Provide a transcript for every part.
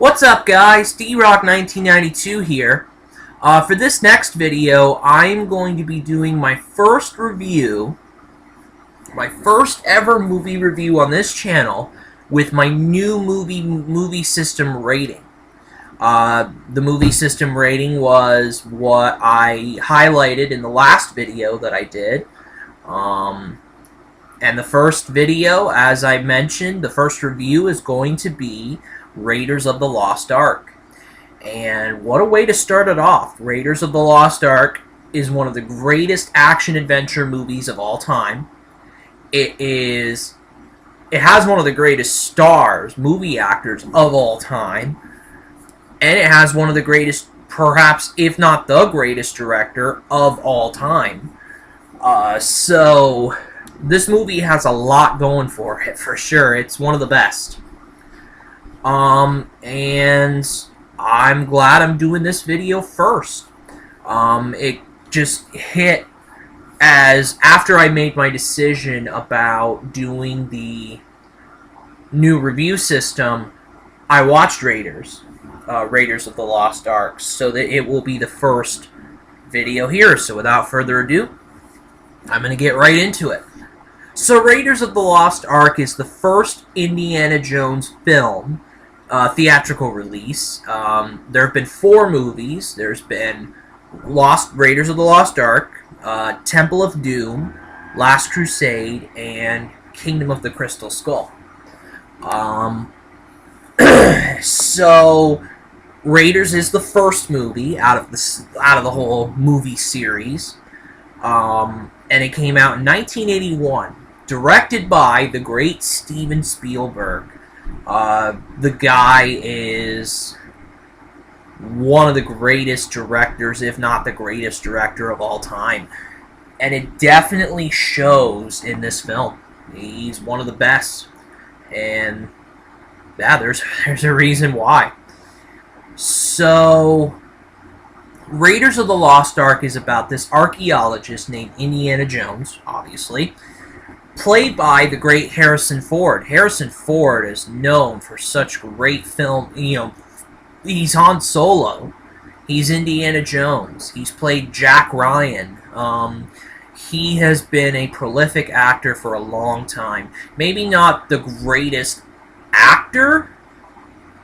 What's up, guys? D-Rock1992 here. For this next video, I'm going to be doing my first review, my first ever movie review on this channel with my new movie system rating. The movie system rating was what I highlighted in the last video that I did. And the first video, as I mentioned, the first review is going to be Raiders of the Lost Ark. And what a way to start it off. Raiders of the Lost Ark is one of the greatest action-adventure movies of all time. It has one of the greatest stars, movie actors of all time. And it has one of the greatest, perhaps, if not the greatest director of all time. So this movie has a lot going for it, for sure. It's one of the best. And I'm glad I'm doing this video first. It just hit as after I made my decision about doing the new review system, I watched Raiders of the Lost Ark, so that it will be the first video here. So without further ado, I'm going to get right into it. So Raiders of the Lost Ark is the first Indiana Jones film, theatrical release. There have been 4 movies. There's been Raiders of the Lost Ark, Temple of Doom, Last Crusade, and Kingdom of the Crystal Skull. So Raiders is the first movie out of the whole movie series, and it came out in 1981, directed by the great Steven Spielberg. The guy is one of the greatest directors, if not the greatest director of all time. And it definitely shows in this film. He's one of the best. And yeah, there's a reason why. So Raiders of the Lost Ark is about this archaeologist named Indiana Jones, obviously, played by the great Harrison Ford. Harrison Ford is known for such great film. He's Han Solo. He's Indiana Jones. He's played Jack Ryan. He has been a prolific actor for a long time. Maybe not the greatest actor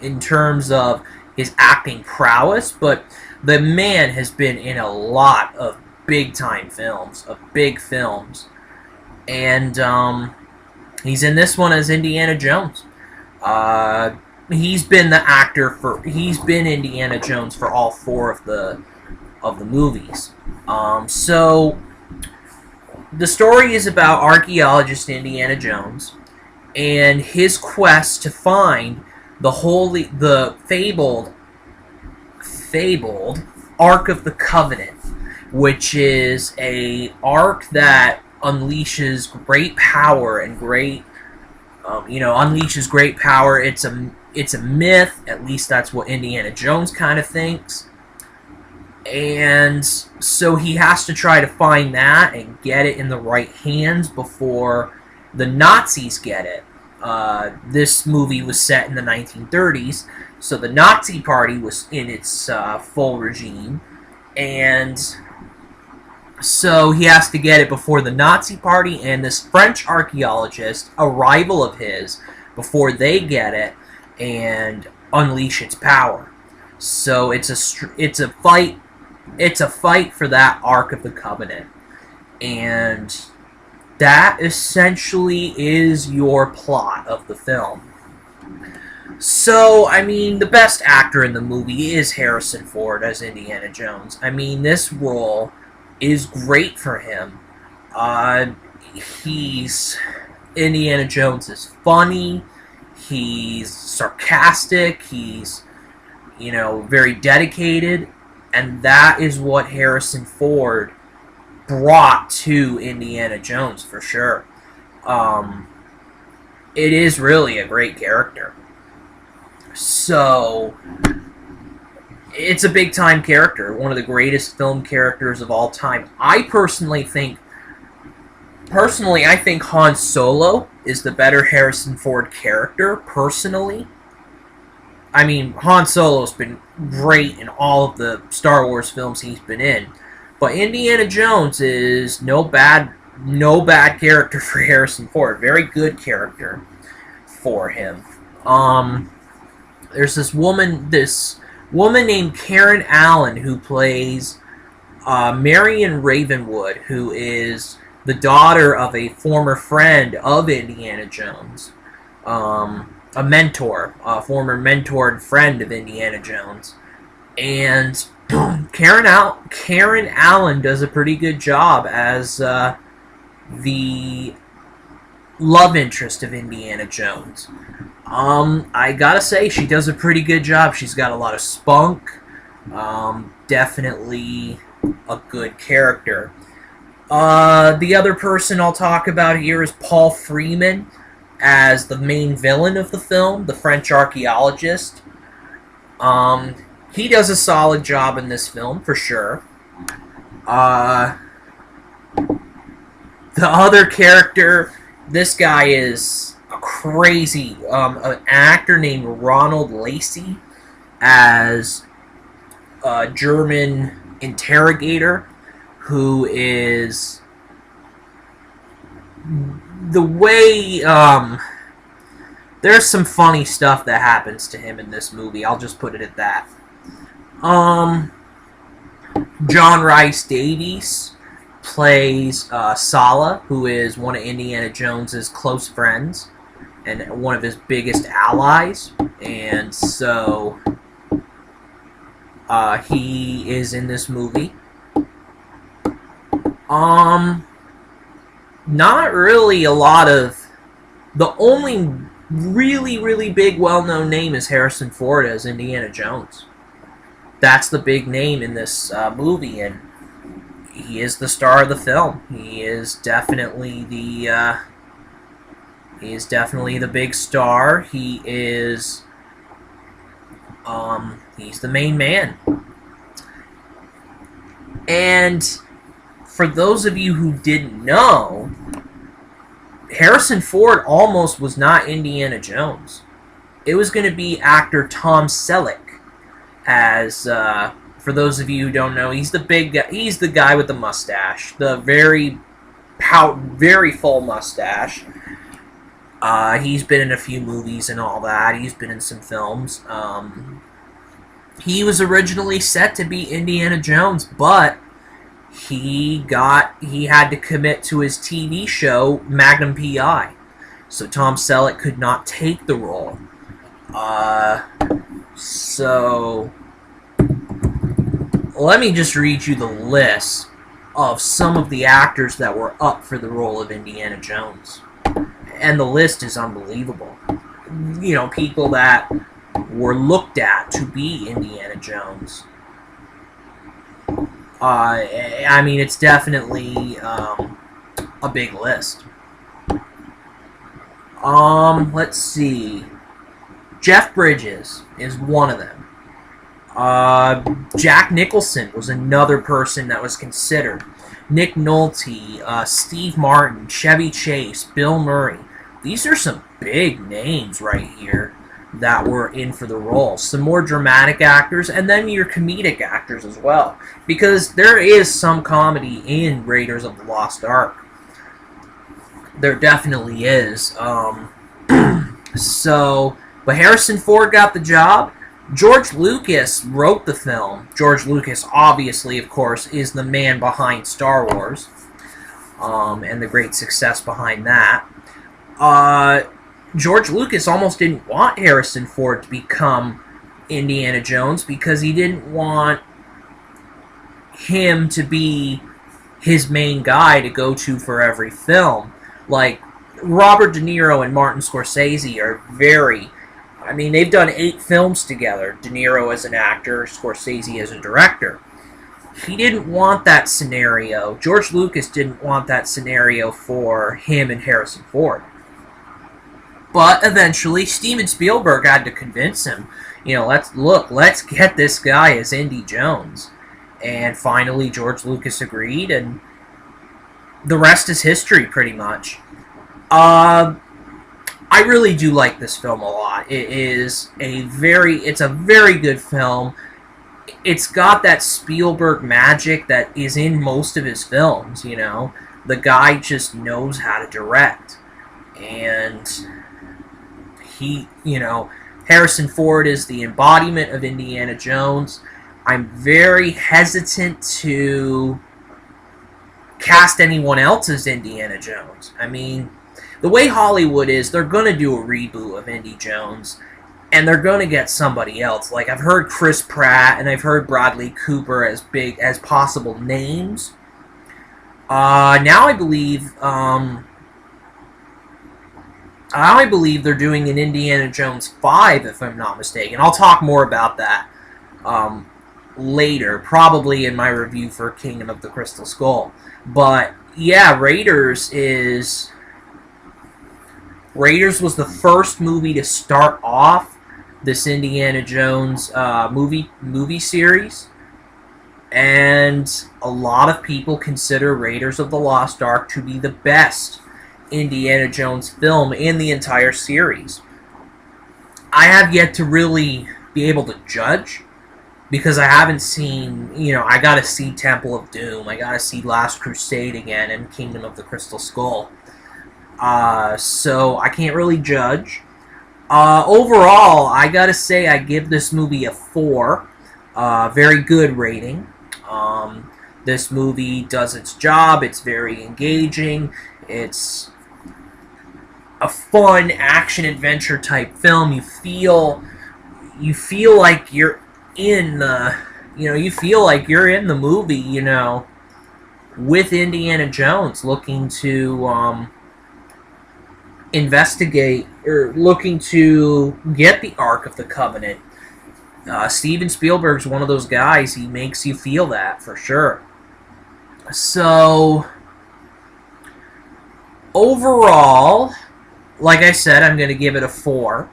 in terms of his acting prowess, but the man has been in a lot of big-time films, big films. And he's in this one as Indiana Jones. He's been Indiana Jones for all 4 of the movies. So the story is about archaeologist Indiana Jones and his quest to find the fabled Ark of the Covenant, which is a ark that unleashes great power and unleashes great power. It's a myth, at least that's what Indiana Jones kind of thinks. And so he has to try to find that and get it in the right hands before the Nazis get it. This movie was set in the 1930s, so the Nazi Party was in its full regime, and so he has to get it before the Nazi Party and this French archaeologist, a rival of his, before they get it and unleash its power. So it's a fight for that Ark of the Covenant, and that essentially is your plot of the film. So, I mean, the best actor in the movie is Harrison Ford as Indiana Jones. I mean, this role is great for him. Indiana Jones is funny, he's sarcastic, he's, very dedicated, and that is what Harrison Ford brought to Indiana Jones, for sure. It is really a great character. So it's a big-time character, one of the greatest film characters of all time. I think Han Solo is the better Harrison Ford character, personally. I mean, Han Solo's been great in all of the Star Wars films he's been in, but Indiana Jones is no bad character for Harrison Ford. Very good character for him. There's this woman named Karen Allen who plays Marion Ravenwood, who is the daughter of a former friend of Indiana Jones, a mentor, a former mentor and friend of Indiana Jones, and Karen Allen does a pretty good job as the love interest of Indiana Jones. I gotta say, she does a pretty good job. She's got a lot of spunk. Definitely a good character. The other person I'll talk about here is Paul Freeman as the main villain of the film, the French archaeologist. He does a solid job in this film, for sure. The other character, this guy is a crazy, an actor named Ronald Lacey as a German interrogator who is the way, there's some funny stuff that happens to him in this movie. I'll just put it at that. John Rhys Davies plays Sala, who is one of Indiana Jones's close friends and one of his biggest allies, and so he is in this movie. Not really a lot of... The only really big well-known name is Harrison Ford as Indiana Jones. That's the big name in this movie, and he is the star of the film. He is definitely the big star. He is he's the main man. And for those of you who didn't know, Harrison Ford almost was not Indiana Jones. It was going to be actor Tom Selleck as, for those of you who don't know, he's the big guy, he's the guy with the mustache, the very full mustache. He's been in a few movies and all that. He's been in some films. He was originally set to be Indiana Jones, but he had to commit to his TV show Magnum P.I. So Tom Selleck could not take the role. So let me just read you the list of some of the actors that were up for the role of Indiana Jones. And the list is unbelievable. You know, people that were looked at to be Indiana Jones. I mean, it's definitely a big list. Let's see. Jeff Bridges is one of them. Jack Nicholson was another person that was considered. Nick Nolte, Steve Martin, Chevy Chase, Bill Murray. These are some big names right here that were in for the role. Some more dramatic actors, and then your comedic actors as well. Because there is some comedy in Raiders of the Lost Ark. There definitely is. But Harrison Ford got the job. George Lucas wrote the film. George Lucas, obviously, of course, is the man behind Star Wars. And the great success behind that. George Lucas almost didn't want Harrison Ford to become Indiana Jones because he didn't want him to be his main guy to go to for every film. Like, Robert De Niro and Martin Scorsese are very... I mean, they've done 8 films together. De Niro as an actor, Scorsese as a director. He didn't want that scenario. George Lucas didn't want that scenario for him and Harrison Ford. But eventually, Steven Spielberg had to convince him, you know, let's get this guy as Indy Jones. And finally, George Lucas agreed, and the rest is history, pretty much. I really do like this film a lot. It's a very good film. It's got that Spielberg magic that is in most of his films, you know. The guy just knows how to direct. And Harrison Ford is the embodiment of Indiana Jones. I'm very hesitant to cast anyone else as Indiana Jones. I mean, the way Hollywood is, they're going to do a reboot of Indy Jones, and they're going to get somebody else. Like, I've heard Chris Pratt, and I've heard Bradley Cooper as possible names. Now I believe they're doing an Indiana Jones 5, if I'm not mistaken. I'll talk more about that later, probably in my review for Kingdom of the Crystal Skull. But yeah, Raiders was the first movie to start off this Indiana Jones movie series, and a lot of people consider Raiders of the Lost Ark to be the best Indiana Jones film in the entire series. I have yet to really be able to judge, because I haven't seen, I gotta see Temple of Doom, I gotta see Last Crusade again, and Kingdom of the Crystal Skull. So I can't really judge. Overall, I gotta say I give this movie a 4. Very good rating. This movie does its job. It's very engaging. It's a fun action-adventure type film. You feel like you're in the, you feel like you're in the movie, with Indiana Jones, looking to investigate, or looking to get the Ark of the Covenant. Steven Spielberg's one of those guys. He makes you feel that, for sure. So, overall, like I said, I'm going to give it a 4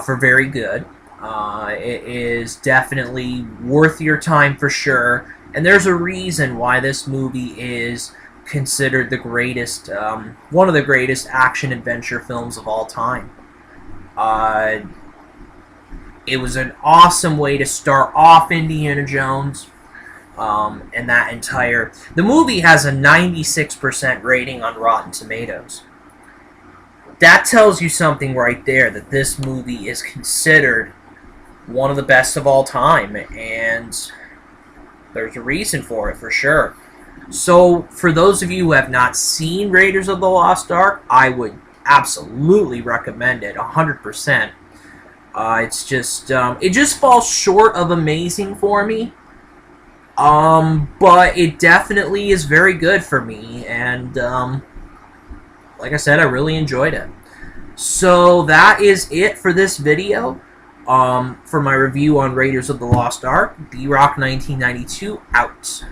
for very good. It is definitely worth your time for sure, and there's a reason why this movie is considered the greatest, one of the greatest action-adventure films of all time. It was an awesome way to start off Indiana Jones, and the movie has a 96% rating on Rotten Tomatoes. That tells you something right there, that this movie is considered one of the best of all time, and there's a reason for it, for sure. So, for those of you who have not seen Raiders of the Lost Ark, I would absolutely recommend it, 100%. It's just, it just falls short of amazing for me, but it definitely is very good for me, and, like I said, I really enjoyed it. So, that is it for this video. For my review on Raiders of the Lost Ark. D-Rock 1992 out.